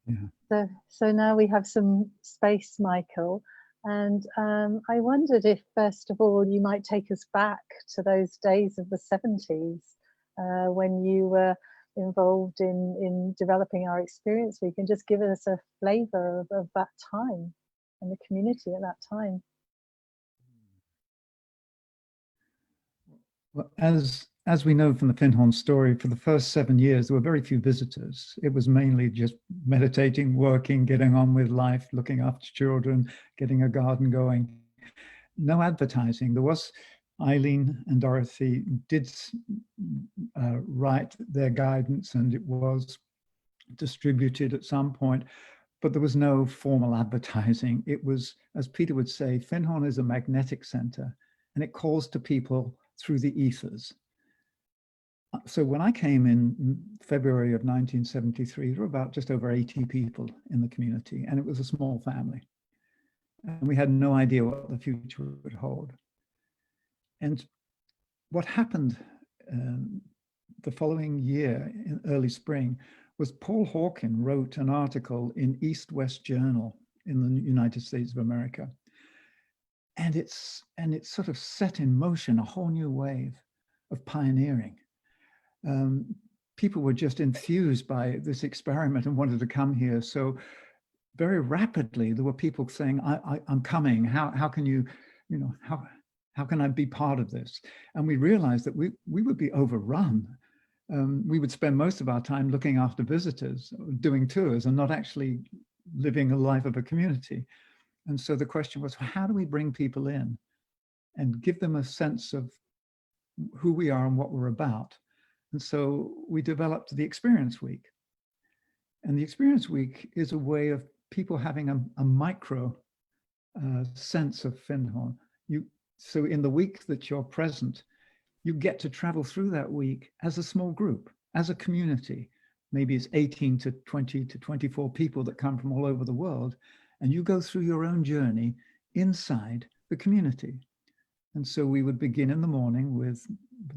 Yeah. So now we have some space, Michael. And I wondered if, first of all, you might take us back to those days of the 70s when you were involved in developing our experience. We can just give us a flavour of that time and the community at that time. Well, as we know from the Findhorn story, for the first 7 years, there were very few visitors. It was mainly just meditating, working, getting on with life, looking after children, getting a garden going. No advertising. There was Eileen and Dorothy did write their guidance, and it was distributed at some point, but there was no formal advertising. It was, as Peter would say, Findhorn is a magnetic center, and it calls to people through the ethers. So when I came in February of 1973, there were about just over 80 people in the community, and it was a small family. And we had no idea what the future would hold. And what happened the following year, in early spring, was Paul Hawken wrote an article in East-West Journal in the United States of America. And it sort of set in motion a whole new wave of pioneering. People were just enthused by this experiment and wanted to come here. So very rapidly, there were people saying, I'm coming. How can you know, how can I be part of this? And we realized that we would be overrun. We would spend most of our time looking after visitors, doing tours, and not actually living a life of a community. And so the question was, how do we bring people in and give them a sense of who we are and what we're about? And so we developed the Experience Week. And the Experience Week is a way of people having a micro sense of Findhorn. So in the week that you're present, you get to travel through that week as a small group, as a community. Maybe it's 18 to 20 to 24 people that come from all over the world, and you go through your own journey inside the community. And so we would begin in the morning with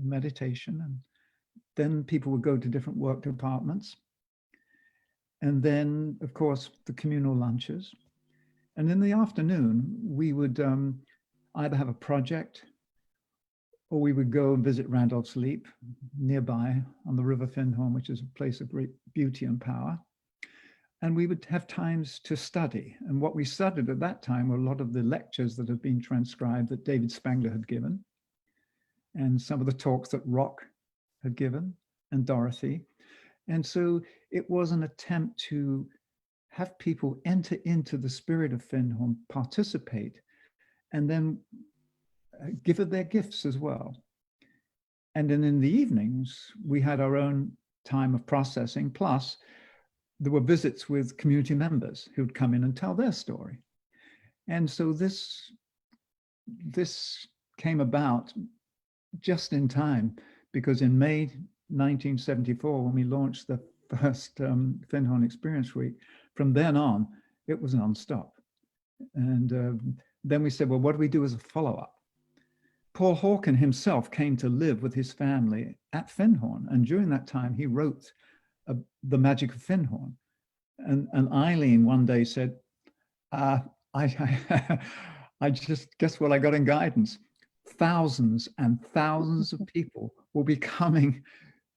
meditation, and then people would go to different work departments. And then, of course, the communal lunches. And in the afternoon, we would either have a project, or we would go and visit Randolph's Leap nearby on the River Findhorn, which is a place of great beauty and power. And we would have times to study. And what we studied at that time were a lot of the lectures that have been transcribed that David Spangler had given, and some of the talks that Rock had given, and Dorothy. And so it was an attempt to have people enter into the spirit of Findhorn, participate, and then give it their gifts as well. And then in the evenings, we had our own time of processing, plus there were visits with community members who'd come in and tell their story. And so this came about just in time, because in May 1974, when we launched the first Findhorn Experience Week, from then on, it was nonstop. And then we said, well, what do we do as a follow-up? Paul Hawken himself came to live with his family at Findhorn. And during that time, he wrote The Magic of Findhorn. And Eileen one day said, I just, guess what I got in guidance? Thousands and thousands of people will be coming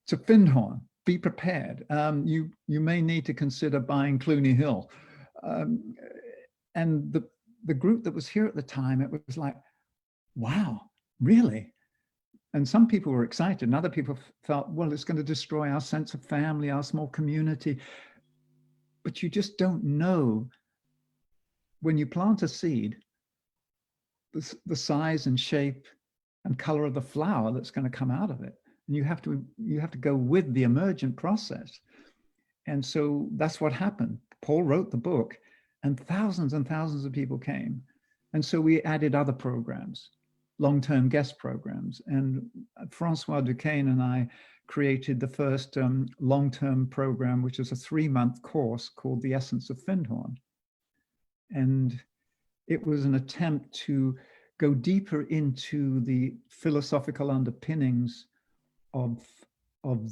to Findhorn. Be prepared. You may need to consider buying Cluny Hill. And the group that was here at the time, it was like, wow, really? And some people were excited, and other people felt, well, it's going to destroy our sense of family, our small community. But you just don't know, when you plant a seed, the size and shape and color of the flower that's going to come out of it. And you have to go with the emergent process. And so that's what happened. Paul wrote the book, and thousands of people came. And so we added other programs, long-term guest programs. And Francois Duquesne and I created the first long-term program, which is a 3-month course called The Essence of Findhorn. And it was an attempt to go deeper into the philosophical underpinnings of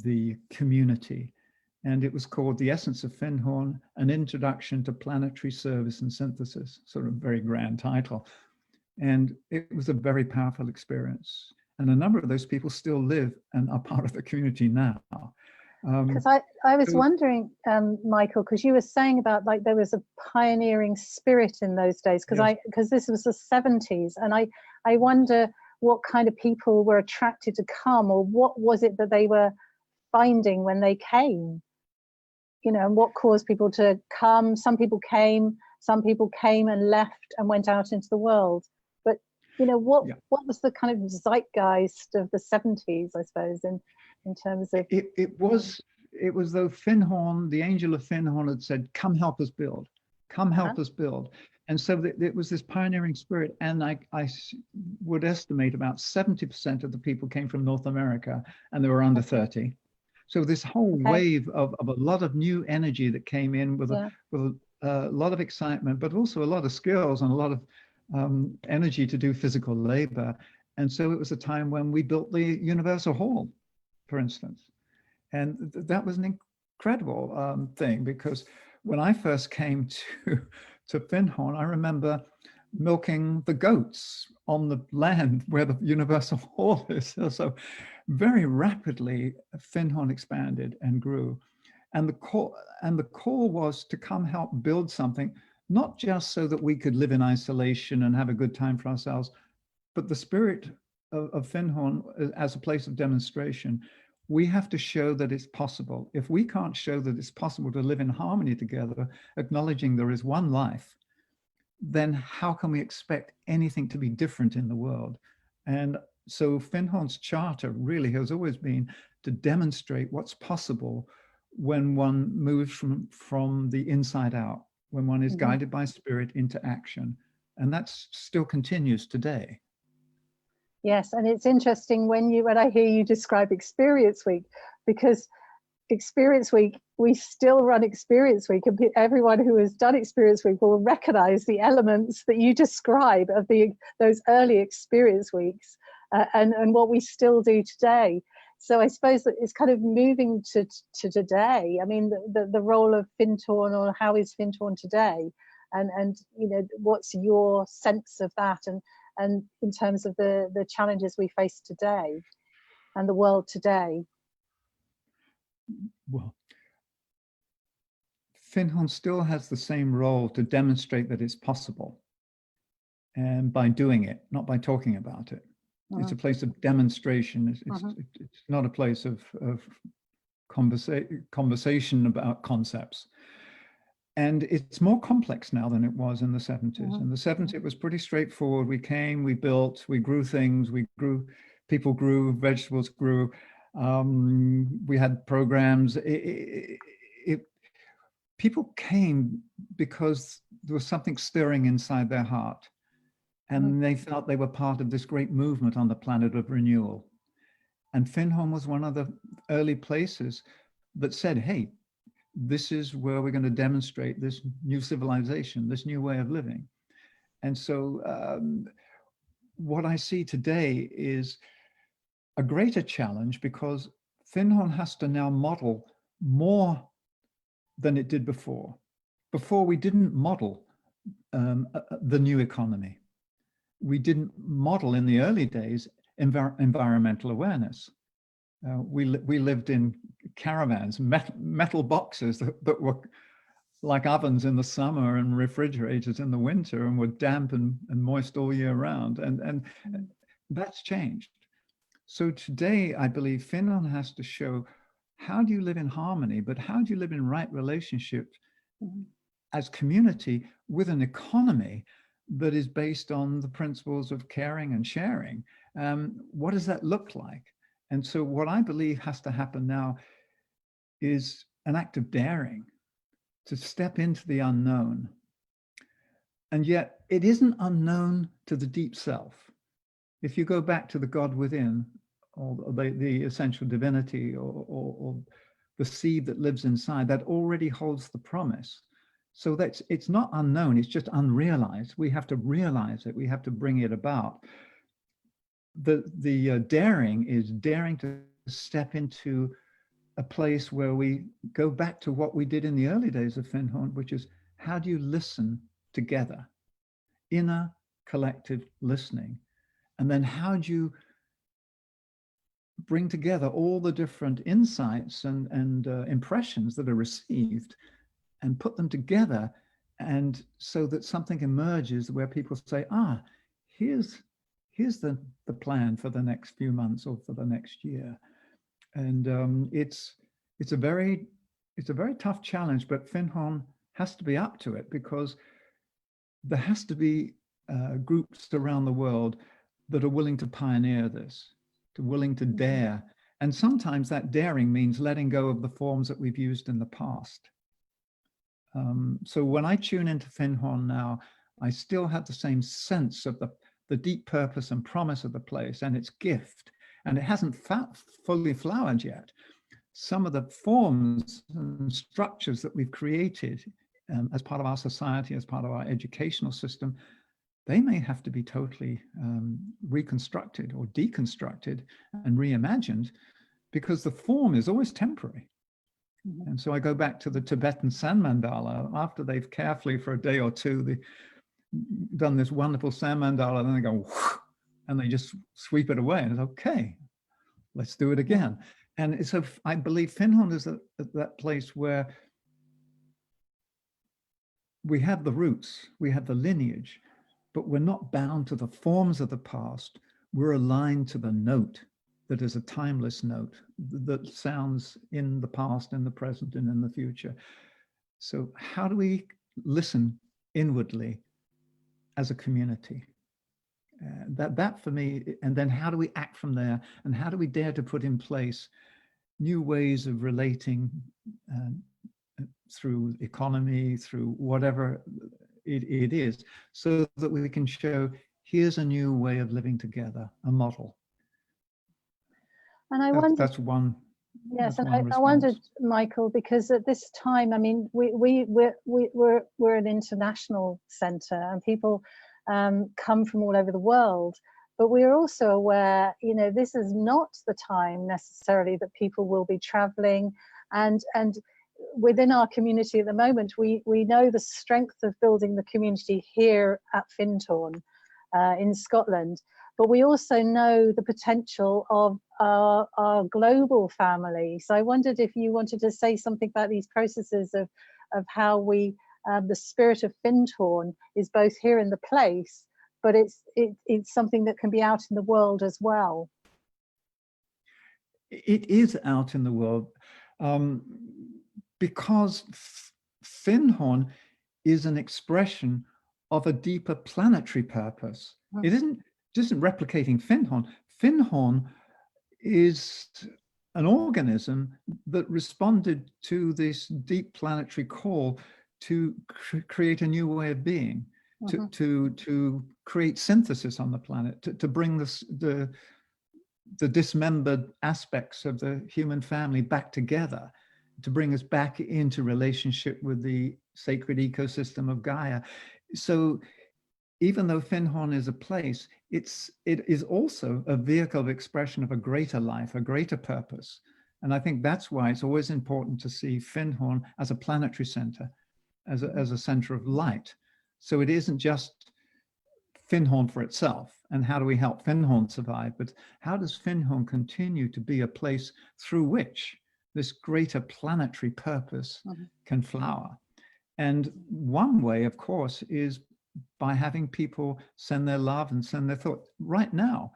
the community, And it was called The Essence of Findhorn, An Introduction to Planetary Service and Synthesis, sort of very grand title. And it was a very powerful experience. And a number of those people still live and are part of the community now. Because I was wondering, Michael, because you were saying about like there was a pioneering spirit in those days, because this was the 70s, and I wonder what kind of people were attracted to come, or what was it that they were finding when they came, you know, and what caused people to come. Some people came and left and went out into the world, but you know, what was the kind of zeitgeist of the 70s, I suppose, in terms of it was though Findhorn, the angel of Findhorn, had said, come help us build, come help us build. And so it was this pioneering spirit. And I would estimate about 70% of the people came from North America, and they were under 30. So this whole wave of a lot of new energy that came in with a lot of excitement, but also a lot of skills and a lot of energy to do physical labor. And so it was a time when we built the Universal Hall, for instance. And that was an incredible thing, because when I first came to Findhorn, I remember milking the goats on the land where the Universal Hall is. So very rapidly, Findhorn expanded and grew. And the call was to come help build something, not just so that we could live in isolation and have a good time for ourselves, but the spirit of Findhorn as a place of demonstration. We have to show that it's possible. If we can't show that it's possible to live in harmony together, acknowledging there is one life, then how can we expect anything to be different in the world? And so Findhorn's charter really has always been to demonstrate what's possible when one moves from the inside out, when one is guided by spirit into action. And that still continues today. Yes, and it's interesting when I hear you describe Experience Week, because Experience Week, we still run Experience Week, and everyone who has done Experience Week will recognize the elements that you describe of those early Experience Weeks, and what we still do today. So I suppose that it's kind of moving to today. I mean, the role of Findhorn, or how is Findhorn today, and you know, what's your sense of that, and in terms of the challenges we face today and the world today? Well, Findhorn still has the same role to demonstrate that it's possible, and by doing it, not by talking about it. It's a place of demonstration. It's not a place of conversation about concepts. And it's more complex now than it was in the 70s. In the 70s, it was pretty straightforward. We came, we built, we grew things, people grew, vegetables grew. We had programs. People came because there was something stirring inside their heart. And they felt they were part of this great movement on the planet of renewal. And Findhorn was one of the early places that said, hey, this is where we're going to demonstrate this new civilization, this new way of living. And so what I see today is a greater challenge, because Findhorn has to now model more than it did before. Before, we didn't model the new economy. We didn't model in the early days environmental awareness. We lived in caravans, metal boxes that were like ovens in the summer and refrigerators in the winter, and were damp and moist all year round. And that's changed. So today, I believe Findhorn has to show, how do you live in harmony, but how do you live in right relationship as community with an economy that is based on the principles of caring and sharing? What does that look like? And so what I believe has to happen now is an act of daring to step into the unknown. And yet it isn't unknown to the deep self. If you go back to the God within, or the essential divinity, or the seed that lives inside, that already holds the promise. So it's not unknown, it's just unrealized. We have to realize it, we have to bring it about. The daring is daring to step into a place where we go back to what we did in the early days of Findhorn, which is how do you listen together? Inner collective listening. And then how do you bring together all the different insights and impressions that are received and put them together, and so that something emerges where people say, here's the plan for the next few months or for the next year. And it's a very tough challenge, but Findhorn has to be up to it, because there has to be groups around the world that are willing to pioneer this, to willing to dare. And sometimes that daring means letting go of the forms that we've used in the past. So when I tune into Findhorn now, I still have the same sense of the deep purpose and promise of the place and its gift. And it hasn't fully flowered yet. Some of the forms and structures that we've created as part of our society, as part of our educational system, they may have to be totally reconstructed or deconstructed and reimagined, because the form is always temporary. And so I go back to the Tibetan sand mandala. After they've carefully for a day or two, they've done this wonderful sand mandala, and then they go, and they just sweep it away. And it's okay, let's do it again. And so I believe Findhorn is that place where we have the roots, we have the lineage, but we're not bound to the forms of the past. We're aligned to the note that is a timeless note that sounds in the past, in the present, and in the future. So how do we listen inwardly as a community? That for me, and then how do we act from there? And how do we dare to put in place new ways of relating through economy, through whatever it is, so that we can show, here's a new way of living together, a model. And I wondered, that's one. yes, that's and one I wondered, Michael, because at this time, I mean, we're an international centre, and people come from all over the world. But we're also aware, you know, this is not the time necessarily that people will be travelling, and within our community at the moment, we know the strength of building the community here at Findhorn in Scotland. But we also know the potential of our global family. So I wondered if you wanted to say something about these processes of how we, the spirit of Findhorn is both here in the place, but it's something that can be out in the world as well. It is out in the world because Findhorn is an expression of a deeper planetary purpose. It isn't replicating Findhorn. Findhorn is an organism that responded to this deep planetary call to create a new way of being, to create synthesis on the planet, to bring the dismembered aspects of the human family back together, to bring us back into relationship with the sacred ecosystem of Gaia. So even though Findhorn is a place, it is also a vehicle of expression of a greater life, a greater purpose. And I think that's why it's always important to see Findhorn as a planetary center, as a center of light. So it isn't just Findhorn for itself, and how do we help Findhorn survive, but how does Findhorn continue to be a place through which this greater planetary purpose can flower? And one way, of course, is by having people send their love and send their thought. Right now,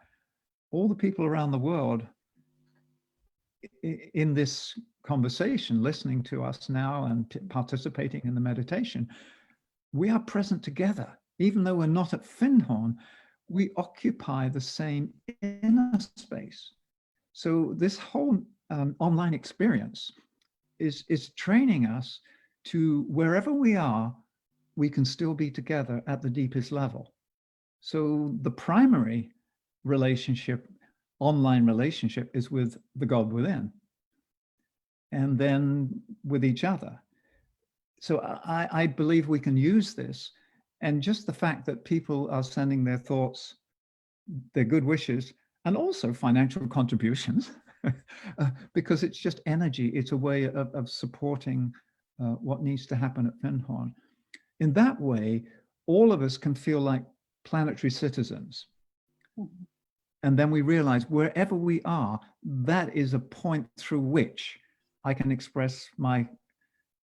all the people around the world in this conversation, listening to us now and participating in the meditation, we are present together. Even though we're not at Findhorn, we occupy the same inner space. So this whole online experience is training us to, wherever we are, we can still be together at the deepest level. So the primary relationship, online relationship, is with the God within, and then with each other. So I believe we can use this, and just the fact that people are sending their thoughts, their good wishes, and also financial contributions because it's just energy. It's a way of supporting what needs to happen at Findhorn. In that way, all of us can feel like planetary citizens. Mhm. And then we realize wherever we are, that is a point through which I can express my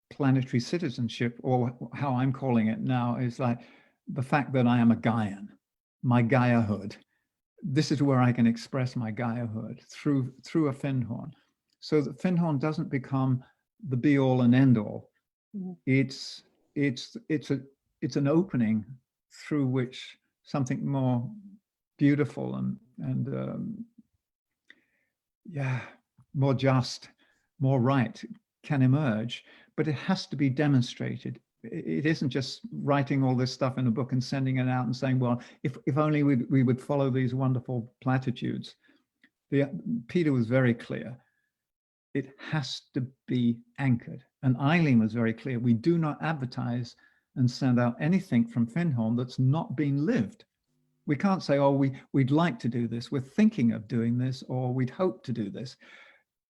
planetary citizenship, or how I'm calling it now is like the fact that I am a Gaian, my Gaiahood. This is where I can express my Gaiahood through a Findhorn, so that Findhorn doesn't become the be all and end all. Mhm. It's an opening through which something more beautiful and yeah, more just, more right can emerge, but it has to be demonstrated. It isn't just writing all this stuff in a book and sending it out and saying, well, if only we would follow these wonderful platitudes. Peter was very clear. It has to be anchored. And Eileen was very clear. We do not advertise and send out anything from Findhorn that's not been lived. We can't say, oh, we'd like to do this, we're thinking of doing this, or we'd hope to do this.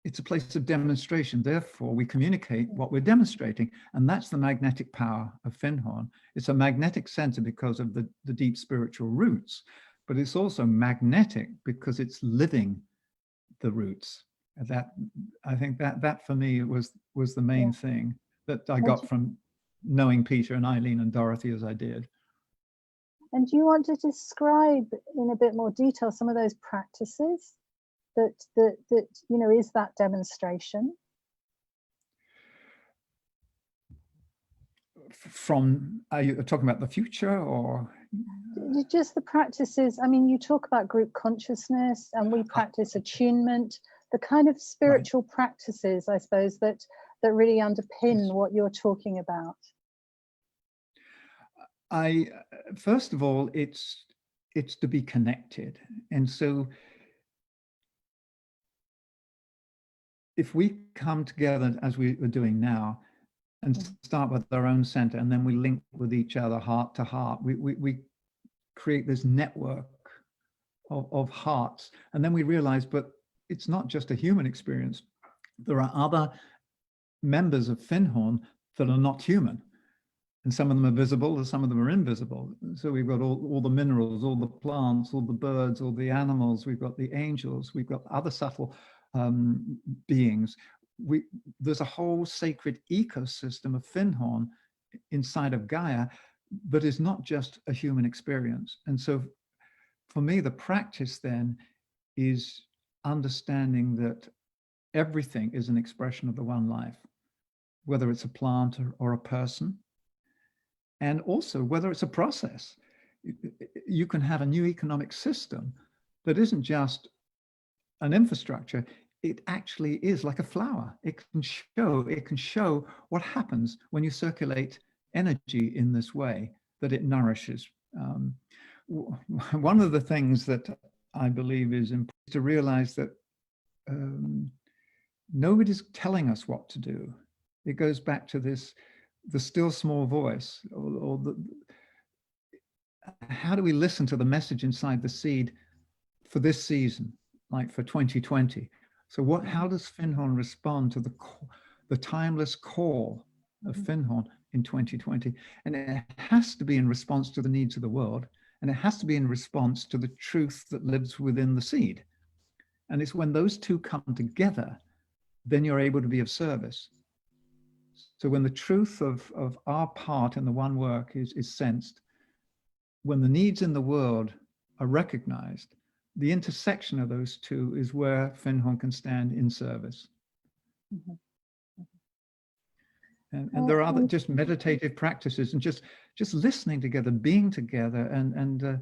It's a place of demonstration. Therefore, we communicate what we're demonstrating. And that's the magnetic power of Findhorn. It's a magnetic center because of the deep spiritual roots, but it's also magnetic because it's living the roots. That, I think that for me was the main Yeah. thing that I And, got from knowing Peter and Eileen and Dorothy as I did. and do you want to describe in a bit more detail some of those practices that is that demonstration? From, are you talking about the future or? Just the practices. I mean, you talk about group consciousness, and we practice attunement, the kind of spiritual practices, I suppose, that really underpin what you're talking about. First of all, it's to be connected. And so if we come together as we are doing now and start with our own center, and then we link with each other heart to heart, we create this network of hearts. And then we realize, but it's not just a human experience. There are other members of Findhorn that are not human. And some of them are visible and some of them are invisible. So we've got all the minerals, all the plants, all the birds, all the animals. We've got the angels. We've got other subtle beings. There's a whole sacred ecosystem of Findhorn inside of Gaia that is not just a human experience. And so for me, the practice then is understanding that everything is an expression of the one life, whether it's a plant or a person, and also whether it's a process. You can have a new economic system that isn't just an infrastructure. It actually is like a flower. It can show what happens when you circulate energy in this way, that it nourishes. One of the things that I believe is important to realize that nobody's telling us what to do. It goes back to this, the still small voice, or how do we listen to the message inside the seed for this season, like for 2020? So how does Findhorn respond to the timeless call of Findhorn in 2020? And it has to be in response to the needs of the world, and it has to be in response to the truth that lives within the seed. And it's when those two come together, then you're able to be of service. So when the truth of our part in the one work is sensed, when the needs in the world are recognized, the intersection of those two is where Findhorn can stand in service. Mm-hmm. And there are other just meditative practices and just listening together, being together, and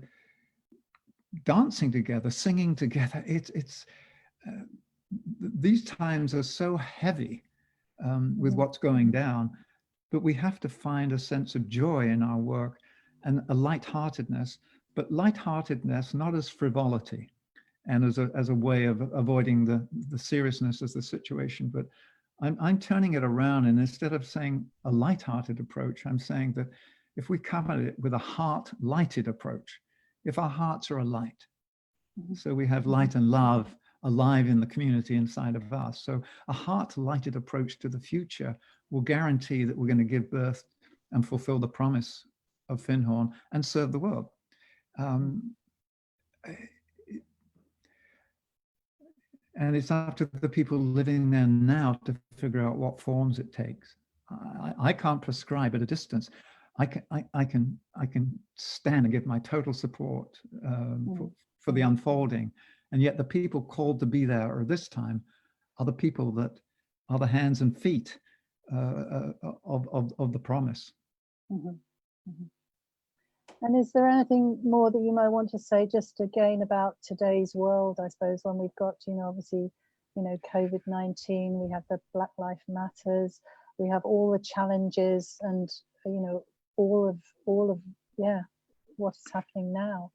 dancing together, singing together. These times are so heavy with what's going down, but we have to find a sense of joy in our work and a lightheartedness, but lightheartedness not as frivolity and as a way of avoiding the seriousness of the situation, but I'm turning it around, and instead of saying a lighthearted approach, I'm saying that if we come at it with a heart-lighted approach, if our hearts are alight, so we have light and love alive in the community inside of us. So a heart-lighted approach to the future will guarantee that we're going to give birth and fulfill the promise of Findhorn and serve the world. And it's up to the people living there now to figure out what forms it takes. I can't prescribe at a distance. I can stand and give my total support for the unfolding, and yet the people called to be there at this time are the people that are the hands and feet of the promise. Mm-hmm. Mm-hmm. And is there anything more that you might want to say just again about today's world, I suppose, when we've got, obviously, COVID-19, we have the Black Lives Matters, we have all the challenges and, all of what's happening now?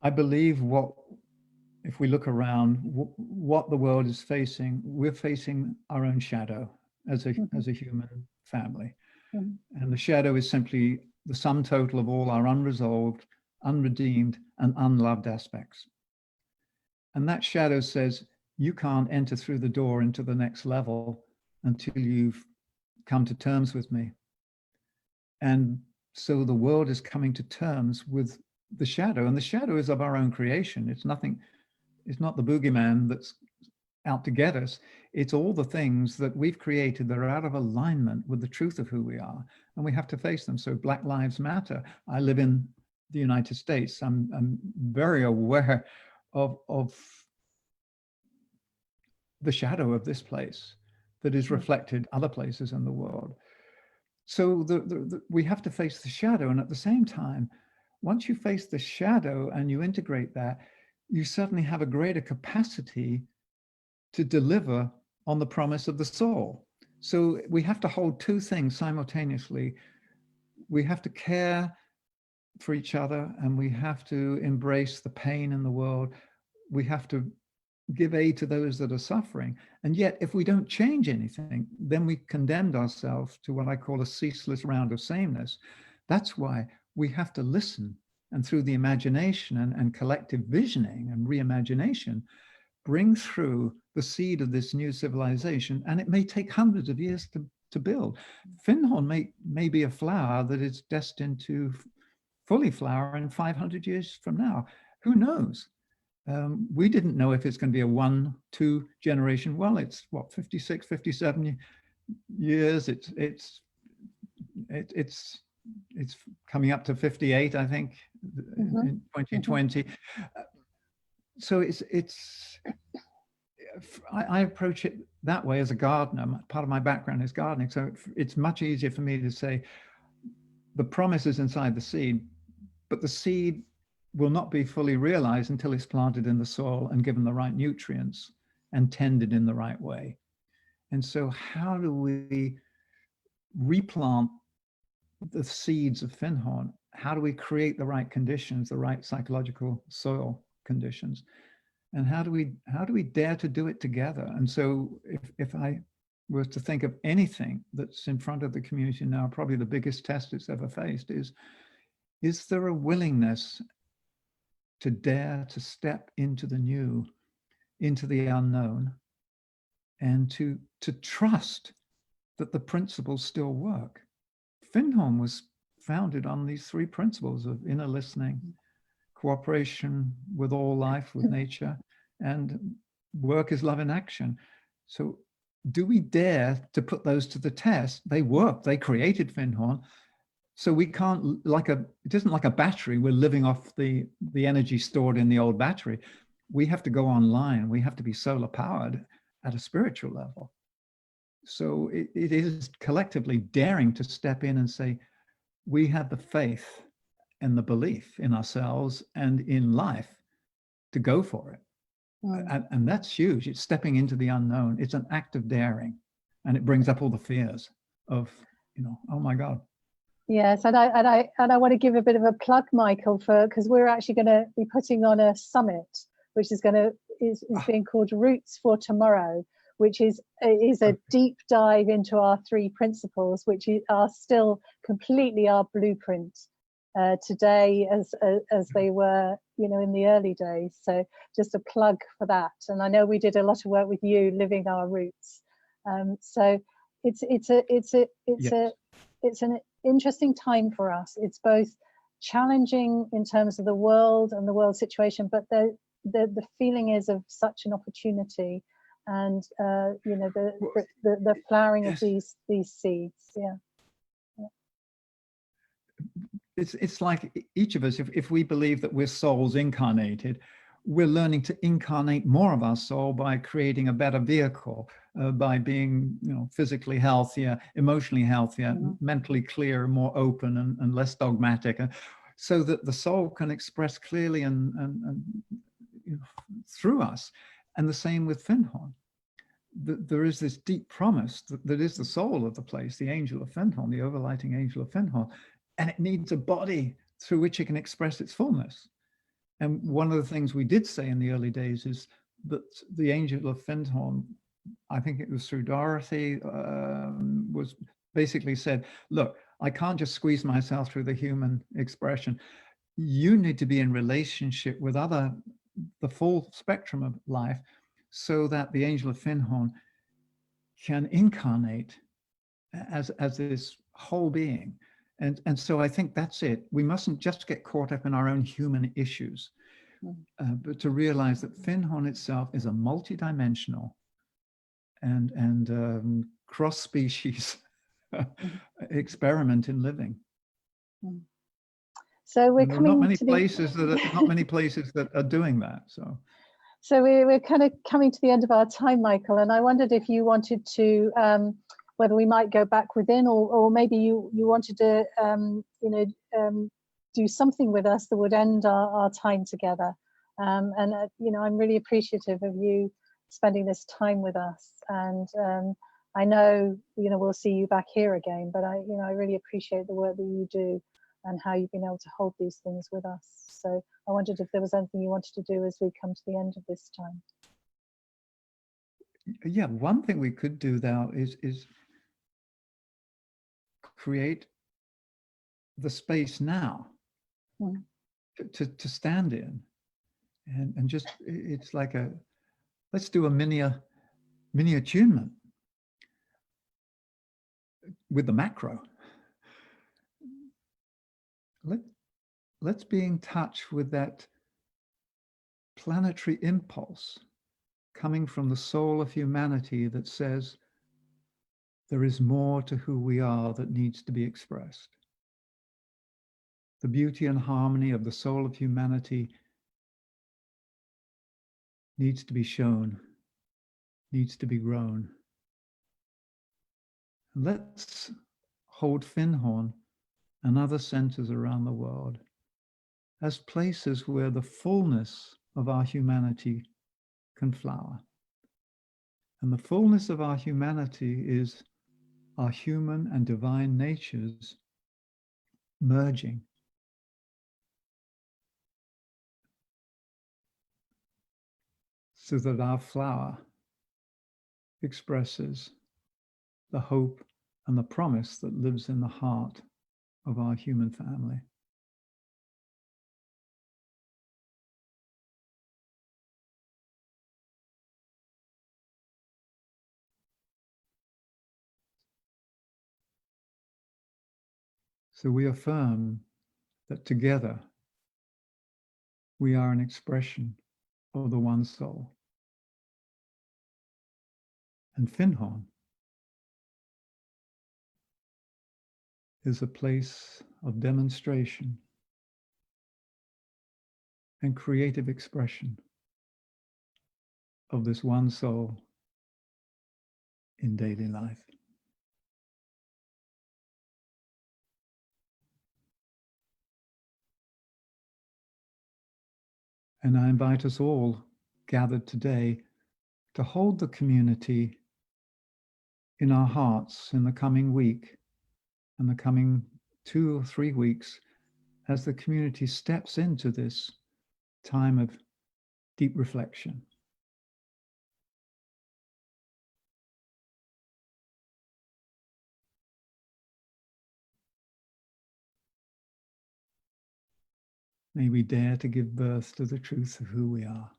I believe if we look around, what the world is facing, we're facing our own shadow as a human family. Mm-hmm. And the shadow is simply the sum total of all our unresolved, unredeemed, and unloved aspects. And that shadow says, you can't enter through the door into the next level until you've come to terms with me. And so the world is coming to terms with the shadow, and the shadow is of our own creation. It's not the boogeyman that's out to get us. It's all the things that we've created that are out of alignment with the truth of who we are, and we have to face them. So Black Lives Matter. I live in the United States. I'm very aware of the shadow of this place that is reflected other places in the world. So we have to face the shadow, and at the same time, once you face the shadow and you integrate that, you suddenly have a greater capacity to deliver on the promise of the soul. So we have to hold two things simultaneously. We have to care for each other, and we have to embrace the pain in the world. We have to give aid to those that are suffering. And yet, if we don't change anything, then we condemned ourselves to what I call a ceaseless round of sameness. That's why we have to listen, and through the imagination and collective visioning and reimagination, bring through the seed of this new civilization. And it may take hundreds of years to build. Findhorn may be a flower that is destined to fully flower in 500 years from now. Who knows? We didn't know if it's going to be a 1-2 generation. Well, it's what, 56, 57 years. It's coming up to 58, I think, in 2020. So I approach it that way as a gardener. Part of my background is gardening. So it's much easier for me to say the promise is inside the seed, but the seed will not be fully realized until it's planted in the soil and given the right nutrients and tended in the right way. And so how do we replant the seeds of Findhorn? How do we create the right conditions, the right psychological soil conditions? And how do we dare to do it together? And so if I were to think of anything that's in front of the community now, probably the biggest test it's ever faced is there a willingness to dare to step into the new, into the unknown, and to trust that the principles still work? Findhorn was founded on these three principles of inner listening, cooperation with all life, with nature, and work is love in action. So do we dare to put those to the test? They work. They created Findhorn. So we can't, it isn't like a battery. We're living off the energy stored in the old battery. We have to go online. We have to be solar powered at a spiritual level. So it is collectively daring to step in and say, we have the faith and the belief in ourselves and in life to go for it. And that's huge. It's stepping into the unknown. It's an act of daring, and it brings up all the fears of, oh my God. Yes, and I want to give a bit of a plug, Michael, because we're actually going to be putting on a summit, which is being called Roots for Tomorrow, which is a deep dive into our three principles, which are still completely our blueprint today as they were in the early days. So just a plug for that. And I know we did a lot of work with you, living our roots. So it's an interesting time for us. It's both challenging in terms of the world and the world situation, but the feeling is of such an opportunity, and the flowering Yes. of these seeds. Yeah. It's like each of us, if we believe that we're souls incarnated, we're learning to incarnate more of our soul by creating a better vehicle, by being, physically healthier, emotionally healthier, mentally clear, more open, and less dogmatic, so that the soul can express clearly and through us. And the same with Findhorn. There is this deep promise that is the soul of the place, the angel of Findhorn, the overlighting angel of Findhorn, and it needs a body through which it can express its fullness. And one of the things we did say in the early days is that the angel of Findhorn, I think it was through Dorothy, was basically said, look, I can't just squeeze myself through the human expression. You need to be in relationship with the full spectrum of life, so that the angel of Findhorn can incarnate as this whole being. And so I think that's it. We mustn't just get caught up in our own human issues, but to realize that Findhorn itself is a multidimensional and cross-species experiment in living. So we're coming not many to places that are doing that. So we're kind of coming to the end of our time, Michael, and I wondered if you wanted to, whether we might go back within, or maybe you wanted to, do something with us that would end our time together. I'm really appreciative of you spending this time with us, and I know we'll see you back here again, but I really appreciate the work that you do and how you've been able to hold these things with us. So I wondered if there was anything you wanted to do as we come to the end of this time. Yeah, one thing we could do now is create the space now to stand in, and just, it's like let's do a mini attunement with the macro. Let's be in touch with that planetary impulse coming from the soul of humanity that says there is more to who we are that needs to be expressed. The beauty and harmony of the soul of humanity needs to be shown, needs to be grown. Let's hold Findhorn and other centers around the world as places where the fullness of our humanity can flower. And the fullness of our humanity is our human and divine natures merging. So that our flower expresses the hope and the promise that lives in the heart of our human family. So we affirm that together we are an expression of the one soul. And Findhorn is a place of demonstration and creative expression of this one soul in daily life. And I invite us all gathered today to hold the community in our hearts in the coming week and the coming 2 or 3 weeks, as the community steps into this time of deep reflection. May we dare to give birth to the truth of who we are.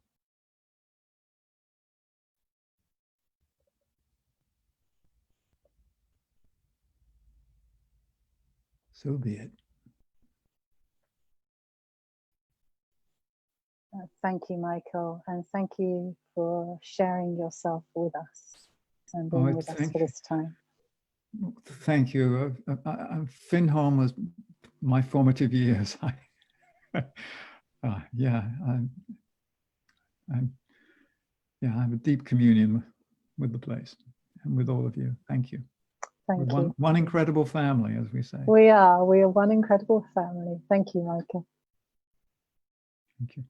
So be it. Thank you, Michael, and thank you for sharing yourself with us and being with us for this time. Thank you. Findhorn was my formative years. Yeah, I have a deep communion with the place and with all of you. Thank you. Thank you. One incredible family, as we say. We are one incredible family. Thank you, Michael. Thank you.